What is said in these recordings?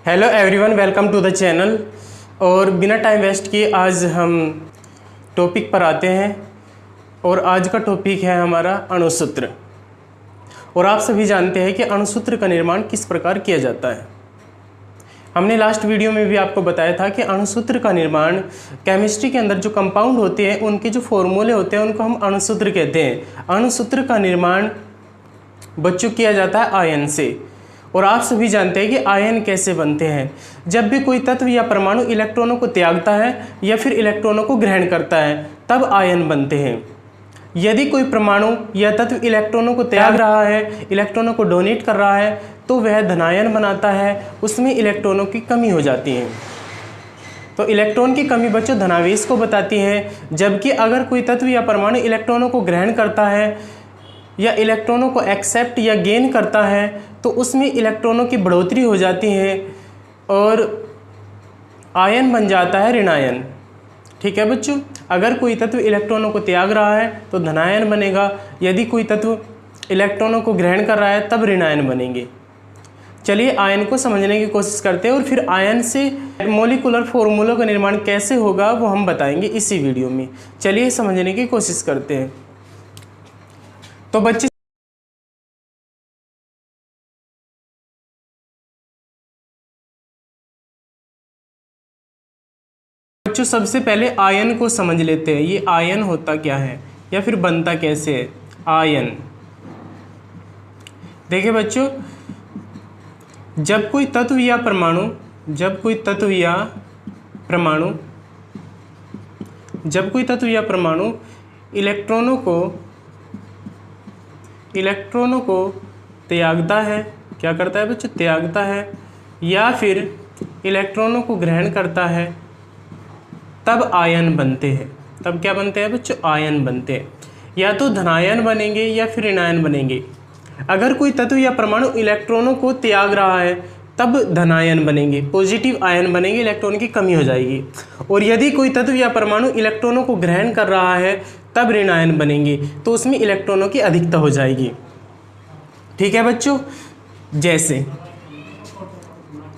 Hello everyone, welcome to the channel. और बिना time waste किए आज हम टॉपिक पर आते हैं। और आज का टॉपिक है हमारा अणुसूत्र। और आप सभी जानते हैं कि अणुसूत्र का निर्माण किस प्रकार किया जाता है। हमने लास्ट वीडियो में भी आपको बताया था कि अणुसूत्र का निर्माण केमिस्ट्री के अंदर जो कंपाउंड होते हैं उनके जो फॉर्मूले होते हैं उनको हम अणुसूत्र कहते हैं। अणुसूत्र का निर्माण बच्चों किया जाता है आयन से। और आप सभी जानते हैं कि आयन कैसे बनते हैं। जब भी कोई तत्व या परमाणु इलेक्ट्रॉनों को त्यागता है या फिर इलेक्ट्रॉनों को ग्रहण करता है तब आयन बनते हैं। यदि कोई परमाणु या तत्व इलेक्ट्रॉनों को त्याग रहा है, इलेक्ट्रॉनों को डोनेट कर रहा है तो वह धनायन बनाता है, उसमें इलेक्ट्रॉनों की कमी हो जाती है। तो इलेक्ट्रॉन की कमी बच्चों धनावेश को बताती है। जबकि अगर कोई तत्व या परमाणु इलेक्ट्रॉनों को ग्रहण करता है या इलेक्ट्रॉनों को एक्सेप्ट या गेन करता है तो उसमें इलेक्ट्रॉनों की बढ़ोतरी हो जाती है और आयन बन जाता है ऋणायन। ठीक है बच्चों, अगर कोई तत्व इलेक्ट्रॉनों को त्याग रहा है तो धनायन बनेगा, यदि कोई तत्व इलेक्ट्रॉनों को ग्रहण कर रहा है तब ऋणायन बनेंगे। चलिए आयन को समझने की कोशिश करते हैं और फिर आयन से मॉलिक्यूलर फॉर्मूलों का निर्माण कैसे होगा वो हम बताएंगे इसी वीडियो में। चलिए समझने की कोशिश करते हैं। तो बच्चों सबसे पहले आयन को समझ लेते हैं। ये आयन होता क्या है या फिर बनता कैसे है आयन। देखिए बच्चों, जब कोई तत्व या परमाणु इलेक्ट्रॉनों को त्यागता है, क्या करता है बच्चों, त्यागता है, या फिर इलेक्ट्रॉनों को ग्रहण करता है तब आयन बनते हैं। तब क्या बनते हैं बच्चों, आयन बनते हैं। या तो धनायन बनेंगे या फिर ऋणायन बनेंगे। अगर कोई तत्व या परमाणु इलेक्ट्रॉनों को त्याग रहा है तब धनायन बनेंगे, पॉजिटिव आयन बनेंगे, इलेक्ट्रॉन की कमी हो जाएगी। और यदि कोई तत्व या परमाणु इलेक्ट्रॉनों को ग्रहण कर रहा है तब ऋणायन बनेंगे, तो उसमें इलेक्ट्रॉनों की अधिकता हो जाएगी। ठीक है बच्चों,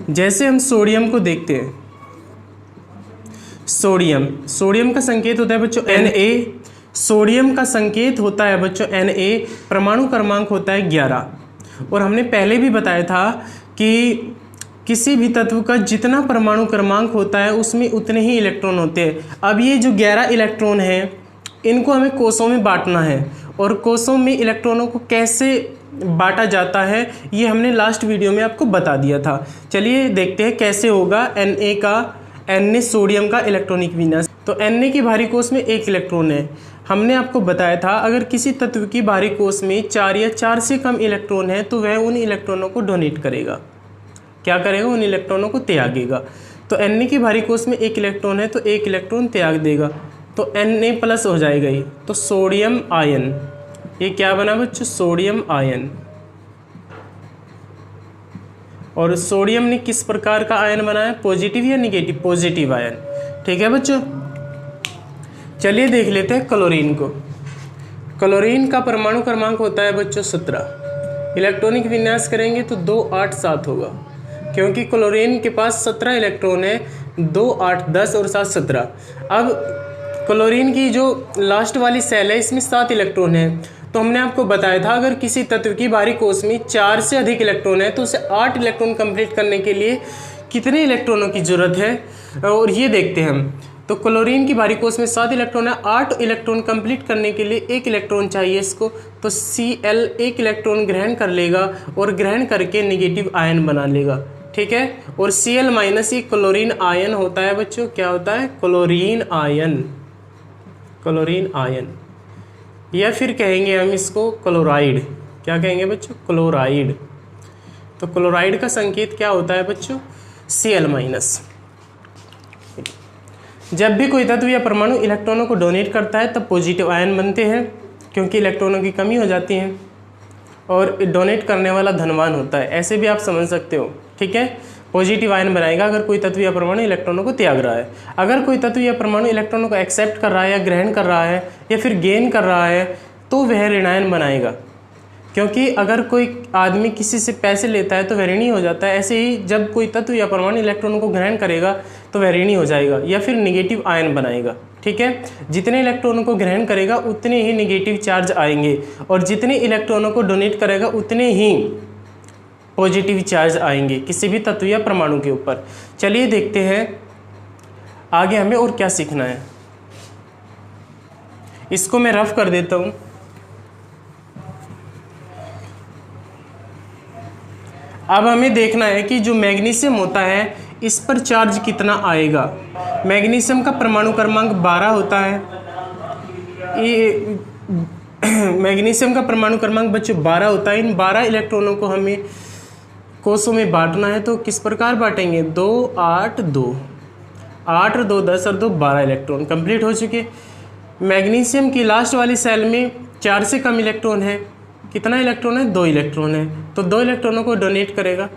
जैसे हम सोडियम को देखते हैं। सोडियम का संकेत होता है बच्चों Na। सोडियम का संकेत होता है बच्चों Na। परमाणु क्रमांक होता है 11। और हमने पहले भी बताया था कि किसी भी तत्व का जितना परमाणु क्रमांक होता है उसमें उतने ही इलेक्ट्रॉन होते हैं। अब ये जो 11 इलेक्ट्रॉन हैं इनको हमें कोषों में बांटना है। और कोषों में इलेक्ट्रॉनों को कैसे बांटा जाता है ये हमने लास्ट वीडियो में आपको बता दिया था। चलिए देखते हैं कैसे होगा। Na सोडियम का इलेक्ट्रॉनिक विन्यास। तो Na की बाहरी कोष में 1 इलेक्ट्रॉन है। हमने आपको बताया था अगर किसी तत्व की बाहरी कोष में 4 या 4 से कम इलेक्ट्रॉन है तो वह उन इलेक्ट्रॉनों को डोनेट करेगा। क्या करेगा, उन इलेक्ट्रॉनों को त्यागेगा। तो Na की बाहरी कोष में 1 इलेक्ट्रॉन है तो 1 इलेक्ट्रॉन त्याग देगा, तो Na प्लस हो जाएगा ये, तो सोडियम आयन। ये क्या बना बच्चों, सोडियम आयन। और सोडियम ने किस प्रकार का आयन बनाया, पॉजिटिव या निगेटिव, पॉजिटिव आयन। ठीक है बच्चों, चलिए देख लेते हैं क्लोरीन को। क्लोरीन का परमाणु क्रमांक होता है बच्चों 17। इलेक्ट्रॉनिक विन्यास करेंगे तो 2 8 7 होगा, क्योंकि क्लोरीन के पास 17 इलेक्ट्रॉन है। 2 8 10 और 7 17। अब क्लोरीन की जो लास्ट वाली सेल है इसमें 7 इलेक्ट्रॉन है। तो हमने आपको बताया था अगर किसी तत्व की बाहरी कोष में 4 से अधिक इलेक्ट्रॉन है तो उसे 8 इलेक्ट्रॉन कंप्लीट करने के लिए कितने इलेक्ट्रॉनों की जरूरत है। और ये देखते हैं हम। तो क्लोरीन की बाहरी कोष में 7 इलेक्ट्रॉन है, 8 इलेक्ट्रॉन कंप्लीट करने के लिए 1 इलेक्ट्रॉन चाहिए इसको। तो Cl 1 इलेक्ट्रॉन ग्रहण कर लेगा और ग्रहण करके निगेटिव आयन बना लेगा। ठीक है, और Cl माइनस ये क्लोरीन आयन होता है बच्चों। क्या होता है, क्लोरीन आयन। या फिर कहेंगे हम इसको क्लोराइड। क्या कहेंगे बच्चों, क्लोराइड। तो क्लोराइड का संकेत क्या होता है बच्चों, Cl माइनस। जब भी कोई तत्व या परमाणु इलेक्ट्रॉनों को डोनेट करता है तब पॉजिटिव आयन बनते हैं, क्योंकि इलेक्ट्रॉनों की कमी हो जाती है और डोनेट करने वाला धनवान होता है। ऐसे भी आप समझ सकते हो। ठीक है, पॉजिटिव आयन बनाएगा अगर कोई तत्व या परमाणु इलेक्ट्रॉनों को त्याग रहा है। अगर कोई तत्व या परमाणु इलेक्ट्रॉनों को एक्सेप्ट कर रहा है या ग्रहण कर रहा है या फिर गेन कर रहा है तो वह ऋणायन बनाएगा। क्योंकि अगर कोई आदमी किसी से पैसे लेता है तो वह ऋणी हो जाता है, ऐसे ही जब कोई तत्व या परमाणु इलेक्ट्रॉनों को ग्रहण करेगा तो वह ऋणी हो जाएगा या फिर निगेटिव आयन बनाएगा। ठीक है, जितने इलेक्ट्रॉनों को ग्रहण करेगा उतने ही निगेटिव चार्ज आएंगे और जितने इलेक्ट्रॉनों को डोनेट करेगा उतने ही पॉजिटिव चार्ज आएंगे किसी भी तत्व या परमाणु के ऊपर। चलिए देखते हैं आगे हमें और क्या सीखना है। इसको मैं रफ कर देता हूँ। अब हमें देखना है कि जो मैग्नीशियम होता है इस पर चार्ज कितना आएगा। मैग्नीशियम का परमाणु क्रमांक 12 होता है। ये मैग्नीशियम का परमाणु क्रमांक बच्चों 12 होता है। इन 12 इलेक्ट्रॉनों को हमें कोषों में बांटना है, तो किस प्रकार बांटेंगे? 2 8 2 8 और 2 10 और 2 12 इलेक्ट्रॉन कंप्लीट हो चुके। मैग्नीशियम की लास्ट वाली सेल में 4 से कम इलेक्ट्रॉन है। कितना इलेक्ट्रॉन है? 2 इलेक्ट्रॉन है। तो 2 इलेक्ट्रॉनों को डोनेट करेगा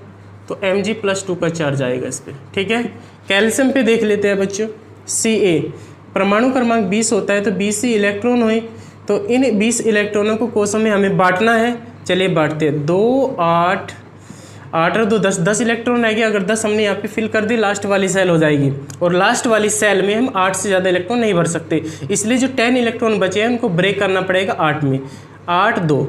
तो Mg+2 का चार्ज आएगा इस पर। ठीक है, कैल्शियम पे देख लेते हैं बच्चों। Ca परमाणु क्रमांक 20 होता है, तो 20 ही इलेक्ट्रॉन हुए। तो इन 20 इलेक्ट्रॉनों को कोषों में हमें बांटना है। चलिए बांटते हैं। 2 8 8 और 2 10 10 इलेक्ट्रॉन रहेगी। अगर 10 हमने यहाँ पे फिल कर दी लास्ट वाली सेल हो जाएगी, और लास्ट वाली सेल में हम 8 से ज़्यादा इलेक्ट्रॉन नहीं भर सकते, इसलिए जो 10 इलेक्ट्रॉन बचे हैं उनको ब्रेक करना पड़ेगा 8 में। 8 2।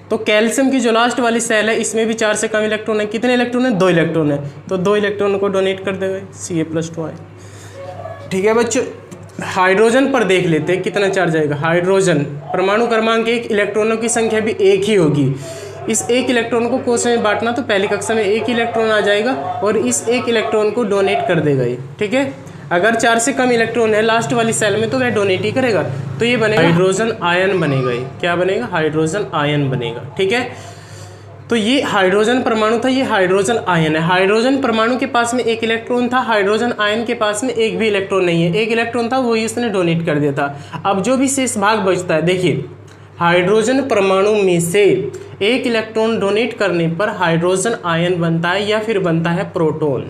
तो कैल्शियम की जो लास्ट वाली सेल है इसमें भी 4 से कम इलेक्ट्रॉन है। कितने इलेक्ट्रॉन है? 2 इलेक्ट्रॉन है। तो 2 इलेक्ट्रॉन को डोनेट कर देगा Ca+2 आए। ठीक है बच्चों, हाइड्रोजन पर देख लेते हैं कितना चार्ज आएगा। हाइड्रोजन परमाणु क्रमांक 1, इलेक्ट्रॉनों की संख्या भी 1 ही होगी। इस 1 इलेक्ट्रॉन को कोष में बांटना, तो पहली कक्षा में 1 इलेक्ट्रॉन आ जाएगा और इस 1 इलेक्ट्रॉन को डोनेट कर देगा ये। ठीक है, अगर 4 से कम इलेक्ट्रॉन है लास्ट वाली सेल में तो वह डोनेट ही करेगा, तो ये बनेगा हाइड्रोजन आयन बनेगा। ये क्या बनेगा? हाइड्रोजन आयन बनेगा। ठीक है, तो ये हाइड्रोजन परमाणु था, ये हाइड्रोजन आयन है। हाइड्रोजन परमाणु के पास में 1 इलेक्ट्रॉन था, हाइड्रोजन आयन के पास में 1 भी इलेक्ट्रॉन नहीं है। 1 इलेक्ट्रॉन था, वही उसने डोनेट कर दिया था। अब जो भी शेष भाग बचता है, देखिए हाइड्रोजन परमाणु में से 1 इलेक्ट्रॉन डोनेट करने पर हाइड्रोजन आयन बनता है या फिर बनता है प्रोटॉन।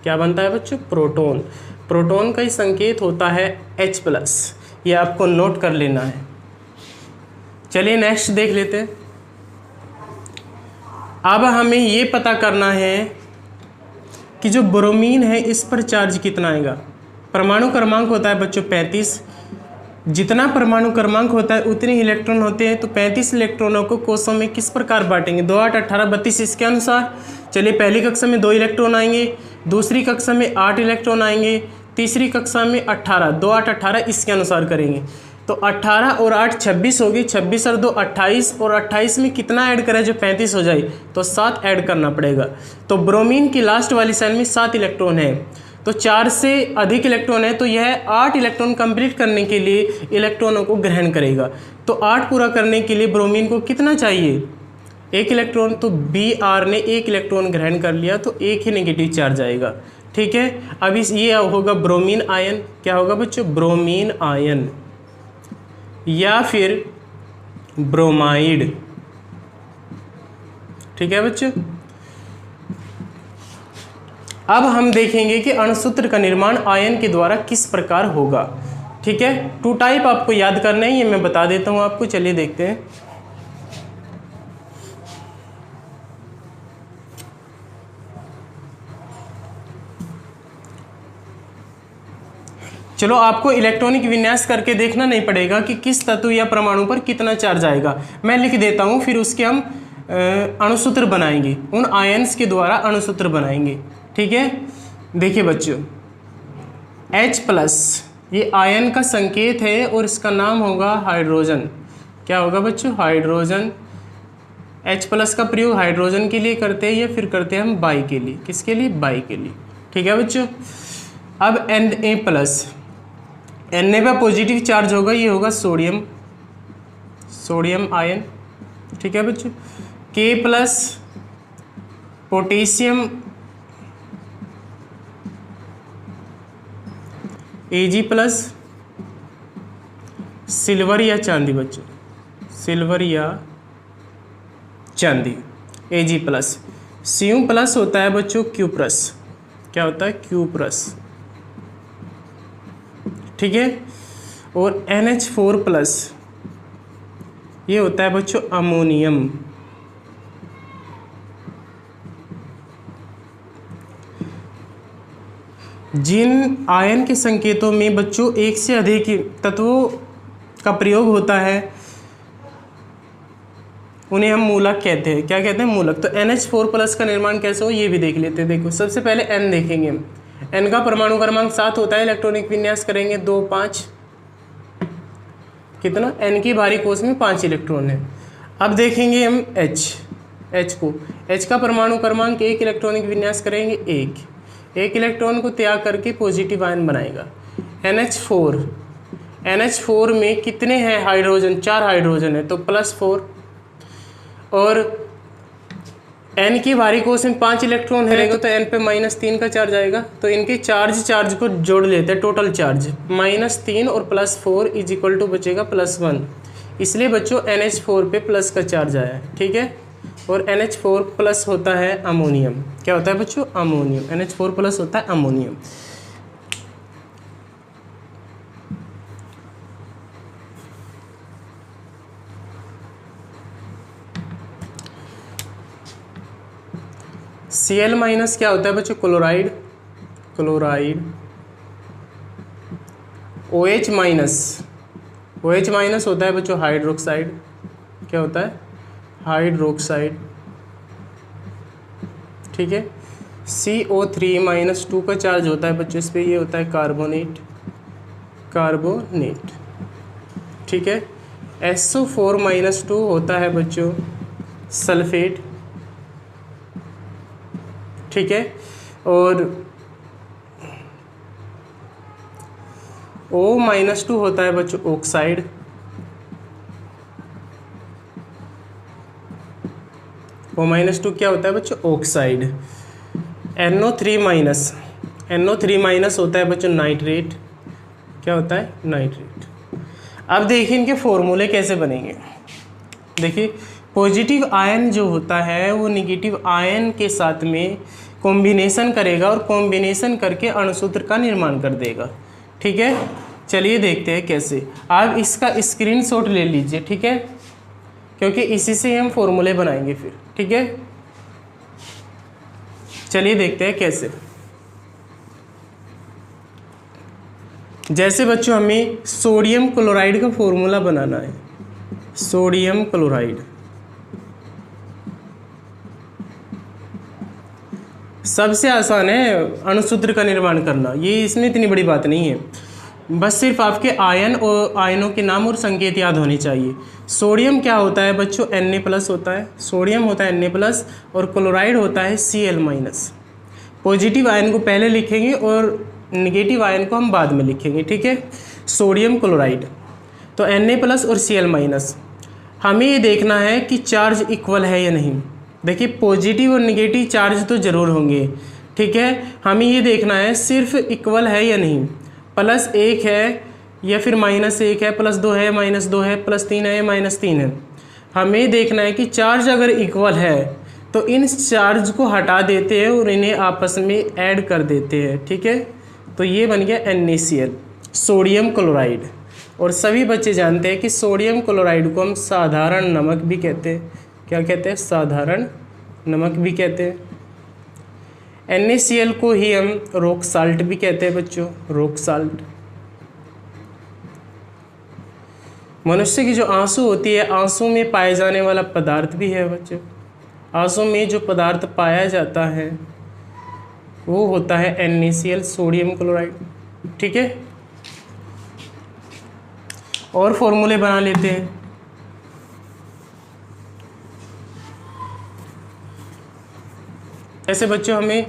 क्या बनता है बच्चों? प्रोटॉन। प्रोटॉन का ही संकेत होता है H+। ये आपको नोट कर लेना है। चलिए नेक्स्ट देख लेते हैं। अब हमें ये पता करना है कि जो ब्रोमीन है इस पर चार्ज कितना आएगा। परमाणु क्रमांक होता है बच्चों 35। जितना परमाणु क्रमांक होता है उतने ही इलेक्ट्रॉन होते हैं। तो 35 इलेक्ट्रॉनों को कोषों में किस प्रकार बांटेंगे? 2 8 18 32 इसके अनुसार। चलिए पहली कक्षा में 2 इलेक्ट्रॉन आएंगे, दूसरी कक्षा में 8 इलेक्ट्रॉन आएंगे, तीसरी कक्षा में 18। 2 8 18 इसके अनुसार करेंगे। तो 18 और 8 26 होगी। 26 और 2 28, और 28 में कितना ऐड करें जो 35 हो जाए? तो 7 ऐड करना पड़ेगा। तो ब्रोमीन की लास्ट वाली सेल में 7 इलेक्ट्रॉन है, तो 4 से अधिक इलेक्ट्रॉन है, तो यह 8 इलेक्ट्रॉन कंप्लीट करने के लिए इलेक्ट्रॉनों को ग्रहण करेगा। तो 8 पूरा करने के लिए ब्रोमीन को कितना चाहिए? 1 इलेक्ट्रॉन। तो Br ने 1 इलेक्ट्रॉन ग्रहण कर लिया, तो 1 ही नेगेटिव चार्ज आएगा। ठीक है, अब ये होगा ब्रोमीन आयन। क्या होगा बच्चों? ब्रोमीन आयन या फिर ब्रोमाइड। ठीक है बच्चों, अब हम देखेंगे कि अणुसूत्र का निर्माण आयन के द्वारा किस प्रकार होगा। ठीक है, 2 टाइप आपको याद करना है, ये मैं बता देता हूं आपको। चलिए देखते हैं। चलो आपको इलेक्ट्रॉनिक विन्यास करके देखना नहीं पड़ेगा कि किस तत्व या परमाणु पर कितना चार्ज आएगा। मैं लिख देता हूं, फिर उसके हम अणुसूत्र बनाएंगे, उन आयन्स के द्वारा अणुसूत्र बनाएंगे। ठीक है, देखिए बच्चों H+ ये आयन का संकेत है और इसका नाम होगा हाइड्रोजन। क्या होगा बच्चों? हाइड्रोजन। H+ का प्रयोग हाइड्रोजन के लिए करते हैं या फिर करते हैं हम बाई के लिए। किसके लिए? बाई के लिए। ठीक है बच्चों, अब Na+, Na पर पॉजिटिव चार्ज होगा, ये होगा सोडियम, सोडियम आयन। ठीक है बच्चों, K+ पोटेशियम, Ag+ सिल्वर या चांदी बच्चों, सिल्वर या चांदी Ag+। Cu+ होता है बच्चों Q+। क्या होता है? Q+। ठीक है, और NH4+ ये होता है बच्चों अमोनियम। जिन आयन के संकेतों में बच्चों एक से अधिक तत्वों का प्रयोग होता है उन्हें हम मूलक कहते हैं। क्या कहते हैं? मूलक। तो NH4+ का निर्माण कैसे हो ये भी देख लेते हैं। देखो सबसे पहले N देखेंगे। N का परमाणु क्रमांक 7 होता है। इलेक्ट्रॉनिक विन्यास करेंगे 2 5, कितना? N की बाहरी कोश में 5 इलेक्ट्रॉन है। अब देखेंगे हम H को। H का परमाणु क्रमांक 1, इलेक्ट्रॉनिक विन्यास करेंगे 1 इलेक्ट्रॉन को त्याग करके पॉजिटिव आयन बनाएगा। NH4 में कितने हैं हाइड्रोजन? 4 हाइड्रोजन है तो +4, और N की बाहरी कोश में 5 इलेक्ट्रॉन रहेगा तो N पे -3 का चार्ज आएगा। तो इनके चार्ज को जोड़ लेते हैं, टोटल चार्ज -3 और +4 = बचेगा +1। इसलिए बच्चों NH4 पे प्लस का चार्ज आया है, ठीक है। और NH4+ होता है अमोनियम। क्या होता है बच्चों? अमोनियम। NH4+ होता है अमोनियम। Cl- क्या होता है बच्चों? क्लोराइड। OH- होता है बच्चों हाइड्रोक्साइड। क्या होता है? हाइड्रोक्साइड, ठीक है। CO3- का चार्ज होता है बच्चों इस पे, ये होता है कार्बोनेट, ठीक है। SO4- होता है बच्चों सल्फेट, ठीक है। और O- होता है बच्चों ऑक्साइड, O- क्या होता है बच्चों? ऑक्साइड। NO3- होता है बच्चों नाइट्रेट। क्या होता है? नाइट्रेट। अब देखिए इनके फॉर्मूले कैसे बनेंगे। देखिए पॉजिटिव आयन जो होता है वो नेगेटिव आयन के साथ में कॉम्बिनेशन करेगा और कॉम्बिनेशन करके अणुसूत्र का निर्माण कर देगा, ठीक है। चलिए देखते हैं कैसे। आप इसका स्क्रीनशॉट ले लीजिए, ठीक है, क्योंकि इसी से हम फॉर्मूले बनाएंगे फिर, ठीक है। चलिए देखते हैं कैसे। जैसे बच्चों हमें सोडियम क्लोराइड का फॉर्मूला बनाना है। सोडियम क्लोराइड सबसे आसान है अणुसूत्र का निर्माण करना, ये इसमें इतनी बड़ी बात नहीं है। बस सिर्फ आपके आयन और आयनों के नाम और संकेत याद होने चाहिए। सोडियम क्या होता है बच्चों? Na+ होता है। सोडियम होता है Na+ और क्लोराइड होता है Cl-। पॉजिटिव आयन को पहले लिखेंगे और नेगेटिव आयन को हम बाद में लिखेंगे, ठीक है। सोडियम क्लोराइड तो Na+ और Cl-। हमें ये देखना है कि चार्ज इक्वल है या नहीं। देखिए पॉजिटिव और नेगेटिव चार्ज तो ज़रूर होंगे, ठीक है। हमें ये देखना है सिर्फ इक्वल है या नहीं, +1 है या फिर -1 है, +2 है, -2 है, +3 है या -3 है। हमें देखना है कि चार्ज अगर इक्वल है तो इन चार्ज को हटा देते हैं और इन्हें आपस में ऐड कर देते हैं, ठीक है। तो ये बन गया NaCl, सोडियम क्लोराइड। और सभी बच्चे जानते हैं कि सोडियम क्लोराइड को हम साधारण नमक भी कहते हैं। क्या कहते हैं? साधारण नमक भी कहते हैं। NaCl को ही हम रॉक साल्ट भी कहते हैं बच्चों, रॉक साल्ट। मनुष्य की जो आंसू होती है, आंसू में पाए जाने वाला पदार्थ भी है बच्चों। आंसू में जो पदार्थ पाया जाता है वो होता है NaCl, सोडियम क्लोराइड, ठीक है। और फॉर्मूले बना लेते हैं। ऐसे बच्चों हमें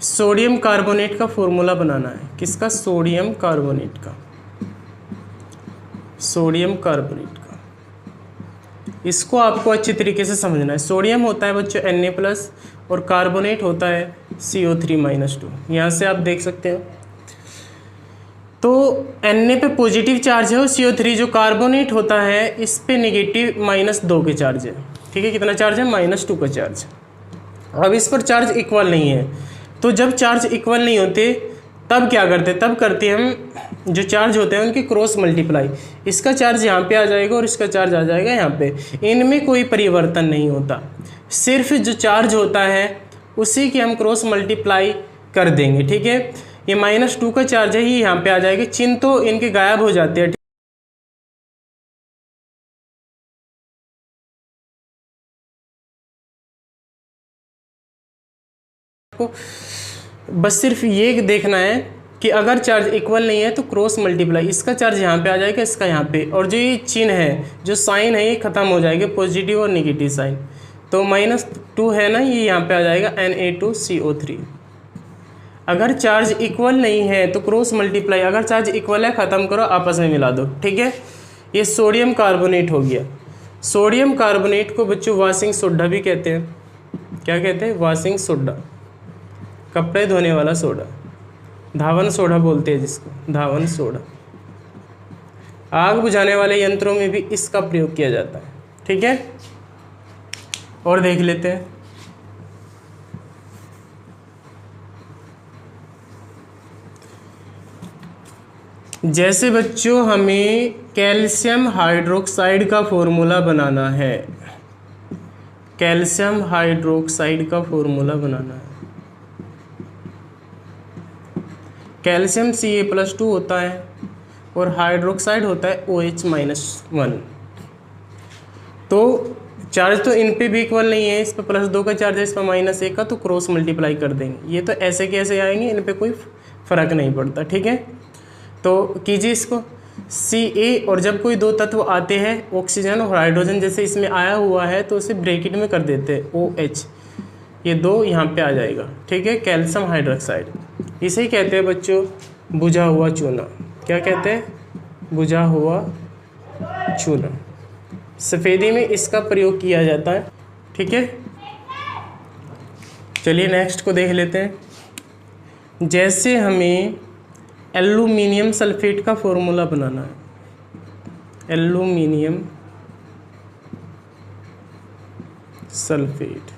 सोडियम कार्बोनेट का फॉर्मूला बनाना है। किसका? सोडियम कार्बोनेट का। सोडियम कार्बोनेट का इसको आपको अच्छी तरीके से समझना है। सोडियम होता है बच्चों Na+ और कार्बोनेट होता है CO3-2। यहाँ से आप देख सकते हो। तो Na पे पॉजिटिव चार्ज है और CO3 जो कार्बोनेट होता है इस पे नेगेटिव -2 के चार्ज है, ठीक है। कितना चार्ज है? -2 का चार्ज। अब इस पर चार्ज इक्वल नहीं है, तो जब चार्ज इक्वल नहीं होते तब क्या करते? तब करते हम जो चार्ज होते हैं उनकी क्रॉस मल्टीप्लाई। इसका चार्ज यहाँ पे आ जाएगा और इसका चार्ज आ जाएगा यहाँ पे। इनमें कोई परिवर्तन नहीं होता, सिर्फ जो चार्ज होता है उसी की हम क्रॉस मल्टीप्लाई कर देंगे, ठीक है। ये -2 का चार्ज है, ये यहाँ पे आ जाएगा, चिन्ह तो इनके गायब हो जाते हैं। बस सिर्फ ये देखना है कि अगर चार्ज इक्वल नहीं है तो क्रॉस मल्टीप्लाई, इसका चार्ज यहाँ पे आ जाएगा, इसका यहाँ पे, और जो ये चिन्ह है, जो साइन है, ये खत्म हो जाएगा, पॉजिटिव और नेगेटिव साइन। तो -2 है ना, ये यहाँ पे आ जाएगा Na2CO3। अगर चार्ज इक्वल नहीं है तो क्रॉस मल्टीप्लाई, अगर चार्ज इक्वल है ख़त्म करो, आपस में मिला दो, ठीक है। ये सोडियम कार्बोनेट हो गया। सोडियम कार्बोनेट को बच्चों वॉशिंग सोडा भी कहते हैं। क्या कहते हैं? वॉशिंग सोडा, कपड़े धोने वाला सोडा, धावन सोडा बोलते हैं जिसको, धावन सोडा। आग बुझाने वाले यंत्रों में भी इसका प्रयोग किया जाता है, ठीक है। और देख लेते हैं। जैसे बच्चों हमें कैल्शियम हाइड्रोक्साइड का फॉर्मूला बनाना है, कैल्शियम हाइड्रोक्साइड का फॉर्मूला बनाना है। कैल्शियम Ca+2 होता है और हाइड्रोक्साइड होता है OH-1। तो चार्ज तो इन पे भी इक्वल नहीं है, इस पर +2 का चार्ज है, इस पर -1 का, तो क्रॉस मल्टीप्लाई कर देंगे। ये तो ऐसे कैसे आएंगे, इन पे कोई फ़र्क नहीं पड़ता, ठीक है। तो कीजिए इसको Ca, और जब कोई दो तत्व आते हैं, ऑक्सीजन और हाइड्रोजन, जैसे इसमें आया हुआ है तो उसे ब्रैकेट में कर देते हैं OH, ये दो यहाँ पे आ जाएगा, ठीक है। कैल्शियम हाइड्रोक्साइड, इसे ही कहते हैं बच्चों बुझा हुआ चूना। क्या कहते हैं? बुझा हुआ चूना। सफ़ेदी में इसका प्रयोग किया जाता है, ठीक है। चलिए नेक्स्ट को देख लेते हैं। जैसे हमें एल्यूमिनियम सल्फेट का फॉर्मूला बनाना है, एल्यूमिनियम सल्फेट।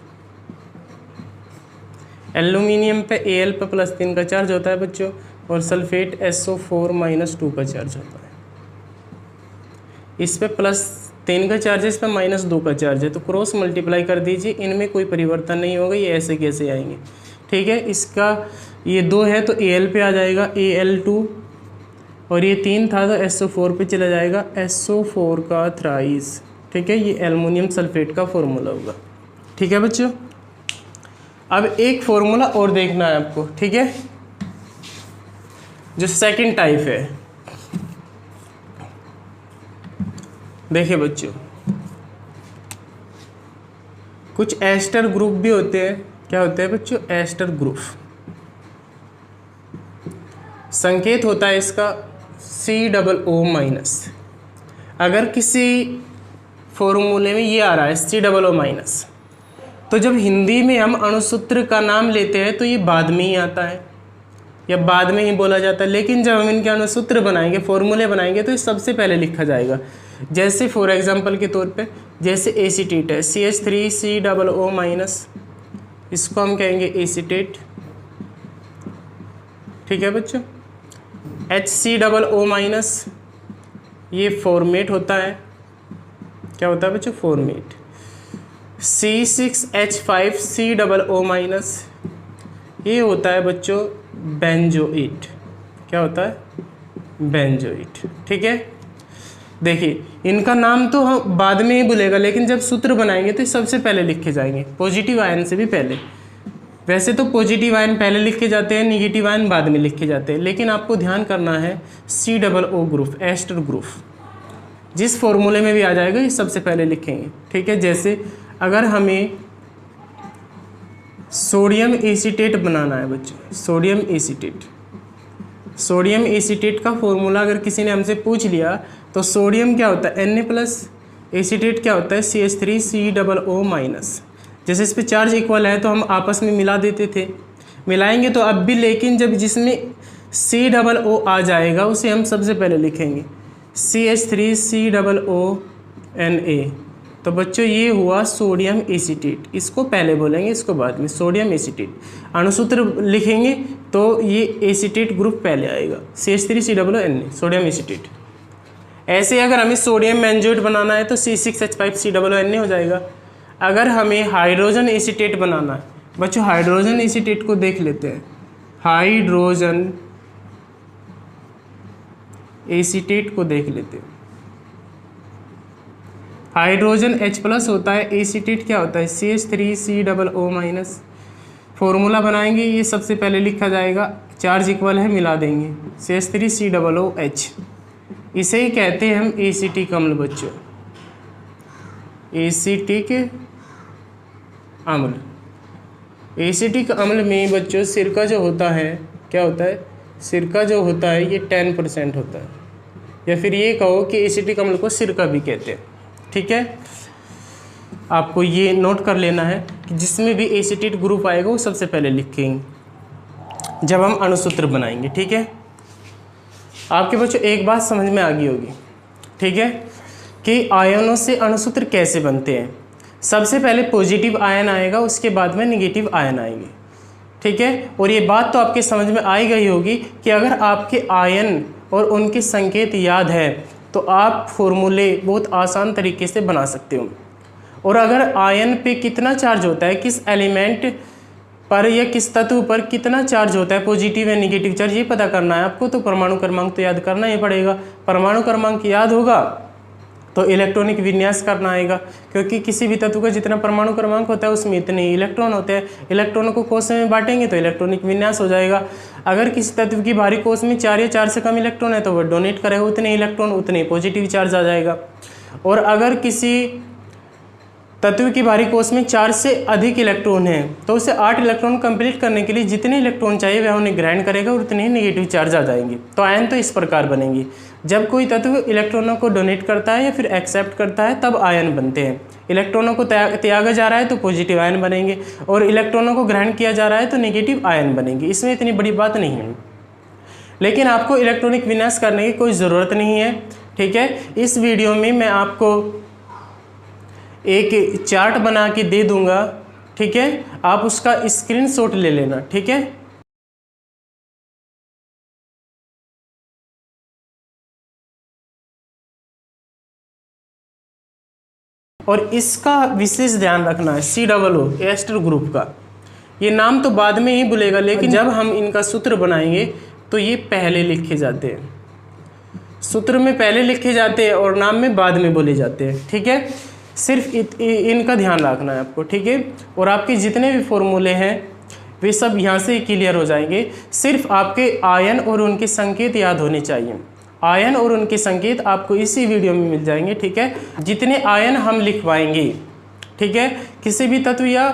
एल्यूमिनियम पे Al पे +3 का चार्ज होता है बच्चों, और सल्फेट SO4-2 का चार्ज होता है। इस पे +3 का चार्ज है, इस पे -2 का चार्ज है, तो क्रॉस मल्टीप्लाई कर दीजिए, इनमें कोई परिवर्तन नहीं होगा, ये ऐसे कैसे आएंगे, ठीक है। इसका ये 2 है तो Al पे आ जाएगा Al2, और ये 3 था तो SO4 पे चला जाएगा, SO4 का थ्राइस, ठीक है। ये एल्युमिनियम सल्फेट का फॉर्मूला होगा, ठीक है बच्चों। अब एक फॉर्मूला और देखना है आपको, ठीक है, जो सेकंड टाइप है। देखिए बच्चों, कुछ एस्टर ग्रुप भी होते हैं। क्या होते हैं बच्चों? Ester group. संकेत होता है इसका COO-। अगर किसी फॉर्मूले में ये आ रहा है COO-, तो जब हिंदी में हम अणुसूत्र का नाम लेते हैं तो ये बाद में ही आता है या बाद में ही बोला जाता है, लेकिन जब हम इनके अणुसूत्र बनाएंगे, फॉर्मूले बनाएंगे, तो ये सबसे पहले लिखा जाएगा। जैसे फॉर एग्जांपल के तौर पे, जैसे एसीटेट है CH3COO-, इसको हम कहेंगे एसीटेट, ठीक है बच्चों। HCOO-, ये फॉर्मेट होता है। क्या होता है बच्चों? फॉर्मेट। C6H5COO-, ये होता है बच्चों बेंजोइट। क्या होता है? बेंजोइट, ठीक है। देखिए इनका नाम तो हम बाद में ही बोलेगा, लेकिन जब सूत्र बनाएंगे तो सबसे पहले लिखे जाएंगे, पॉजिटिव आयन से भी पहले। वैसे तो पॉजिटिव आयन पहले लिखे जाते हैं, निगेटिव आयन बाद में लिखे जाते हैं, लेकिन आपको ध्यान करना है COO ग्रुप, एस्टर ग्रुप, जिस फॉर्मूले में भी आ जाएगा ये सबसे पहले लिखेंगे, ठीक है। जैसे अगर हमें सोडियम एसीटेट बनाना है बच्चों, सोडियम एसीटेट, सोडियम एसीटेट का फॉर्मूला अगर किसी ने हमसे पूछ लिया तो सोडियम क्या होता है Na+, एसीटेट क्या होता है CH3COO-। जैसे इस पे चार्ज इक्वल है तो हम आपस में मिला देते थे, मिलाएंगे तो अब भी, लेकिन जब जिसमें COO आ जाएगा उसे हम सबसे पहले लिखेंगे CH3COO-Na। तो बच्चों ये हुआ सोडियम एसीटेट, इसको पहले बोलेंगे, इसको बाद में। सोडियम एसीटेट अणुसूत्र लिखेंगे तो ये एसीटेट ग्रुप पहले आएगा, CH3COO-Na, सोडियम एसीटेट। ऐसे अगर हमें सोडियम बेंजोएट बनाना है तो C6H5COO-Na हो जाएगा। अगर हमें हाइड्रोजन एसीटेट बनाना है बच्चों, हाइड्रोजन एसीटेट को देख लेते हैं। हाइड्रोजन एसीटेट को देख लेते हैं। हाइड्रोजन H+ होता है, एसीटेट क्या होता है CH3COO-। फॉर्मूला बनाएंगे, ये सबसे पहले लिखा जाएगा, चार्ज इक्वल है मिला देंगे CH3COOH। इसे ही कहते हैं हम एसीटिक अम्ल बच्चों, एसीटिक अम्ल। एसीटिक अम्ल में बच्चों सिरका जो होता है, क्या होता है, सिरका जो होता है ये 10% होता है, या फिर ये कहो कि एसीटिक अम्ल को सिरका भी कहते हैं। ठीक है, आपको ये नोट कर लेना है कि जिसमें भी एसीटेट ग्रुप आएगा वो सबसे पहले लिखेंगे जब हम अणुसूत्र बनाएंगे। ठीक है, आपके बच्चों एक बात समझ में आ गई होगी, ठीक है, कि आयनों से अणुसूत्र कैसे बनते हैं। सबसे पहले पॉजिटिव आयन आएगा, उसके बाद में नेगेटिव आयन आएंगे। ठीक है, और ये बात तो आपके समझ में आ ही गई होगी कि अगर आपके आयन और उनके संकेत याद है तो आप फॉर्मूले बहुत आसान तरीके से बना सकते हो। और अगर आयन पे कितना चार्ज होता है, किस एलिमेंट पर या किस तत्व पर कितना चार्ज होता है, पॉजिटिव या नेगेटिव चार्ज, ये पता करना है आपको, तो परमाणु क्रमांक तो याद करना ही पड़ेगा। परमाणु क्रमांक याद होगा तो इलेक्ट्रॉनिक विन्यास करना आएगा, क्योंकि किसी भी तत्व का जितना परमाणु क्रमांक होता है उसमें इतने इलेक्ट्रॉन होते हैं। इलेक्ट्रॉनों को कोष में बांटेंगे तो इलेक्ट्रॉनिक विन्यास हो जाएगा। अगर किसी तत्व की भारी कोष में 4 या 4 से कम इलेक्ट्रॉन है तो वह डोनेट करेगा उतने इलेक्ट्रॉन, उतने पॉजिटिव चार्ज आ जाएगा। और अगर किसी तत्व की भारी कोष में 4 से अधिक इलेक्ट्रॉन है तो उसे 8 इलेक्ट्रॉन कंप्लीट करने के लिए जितने इलेक्ट्रॉन चाहिए वह उन्हें ग्रहण करेगा और उतने ही नेगेटिव चार्ज आ जाएंगे। तो आयन तो इस प्रकार बनेंगे, जब कोई तत्व इलेक्ट्रॉनों को डोनेट करता है या फिर एक्सेप्ट करता है तब आयन बनते हैं। इलेक्ट्रॉनों को त्यागा जा रहा है तो पॉजिटिव आयन बनेंगे, और इलेक्ट्रॉनों को ग्रहण किया जा रहा है तो नेगेटिव आयन बनेंगे। इसमें इतनी बड़ी बात नहीं है, लेकिन आपको इलेक्ट्रॉनिक विन्यास करने की कोई ज़रूरत नहीं है। ठीक है, इस वीडियो में मैं आपको एक चार्ट बना के दे दूंगा। ठीक है, आप उसका स्क्रीनशॉट ले लेना। ठीक है, और इसका विशेष ध्यान रखना है COO एस्टर ग्रुप का। ये नाम तो बाद में ही भूलेगा, लेकिन जब हम इनका सूत्र बनाएंगे तो ये पहले लिखे जाते हैं, सूत्र में पहले लिखे जाते हैं और नाम में बाद में बोले जाते हैं। ठीक है, सिर्फ इनका ध्यान रखना है आपको। ठीक है, और आपके जितने भी फॉर्मूले हैं वे सब यहाँ से क्लियर हो जाएंगे। सिर्फ आपके आयन और उनके संकेत याद होने चाहिए। आयन और उनके संकेत आपको इसी वीडियो में मिल जाएंगे। ठीक है, जितने आयन हम लिखवाएंगे, ठीक है, किसी भी तत्व या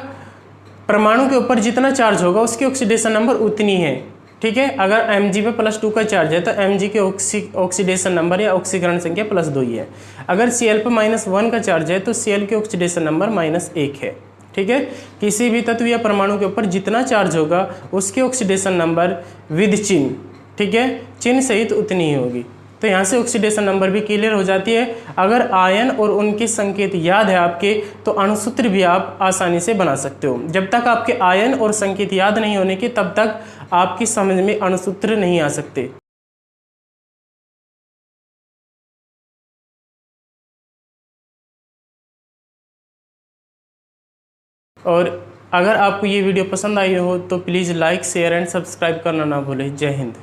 परमाणु के ऊपर जितना चार्ज होगा उसकी ऑक्सीडेशन नंबर उतनी है। ठीक है, अगर Mg पे +2 का चार्ज है तो Mg के ऑक्सीडेशन नंबर या ऑक्सीकरण संख्या +2 ही है। अगर Cl पे -1 का चार्ज है तो Cl के ऑक्सीडेशन नंबर -1 है। ठीक है, किसी भी तत्व या परमाणु के ऊपर जितना चार्ज होगा उसके ऑक्सीडेशन नंबर विद चिन्ह, ठीक है, चिन्ह सहित उतनी ही होगी। तो यहाँ से ऑक्सीडेशन नंबर भी क्लियर हो जाती है। अगर आयन और उनके संकेत याद है आपके तो अणुसूत्र भी आप आसानी से बना सकते हो। जब तक आपके आयन और संकेत याद नहीं होने के तब तक आपकी समझ में अणुसूत्र नहीं आ सकते। और अगर आपको ये वीडियो पसंद आई हो तो please like, share and subscribe करना ना भूलें। जय हिंद।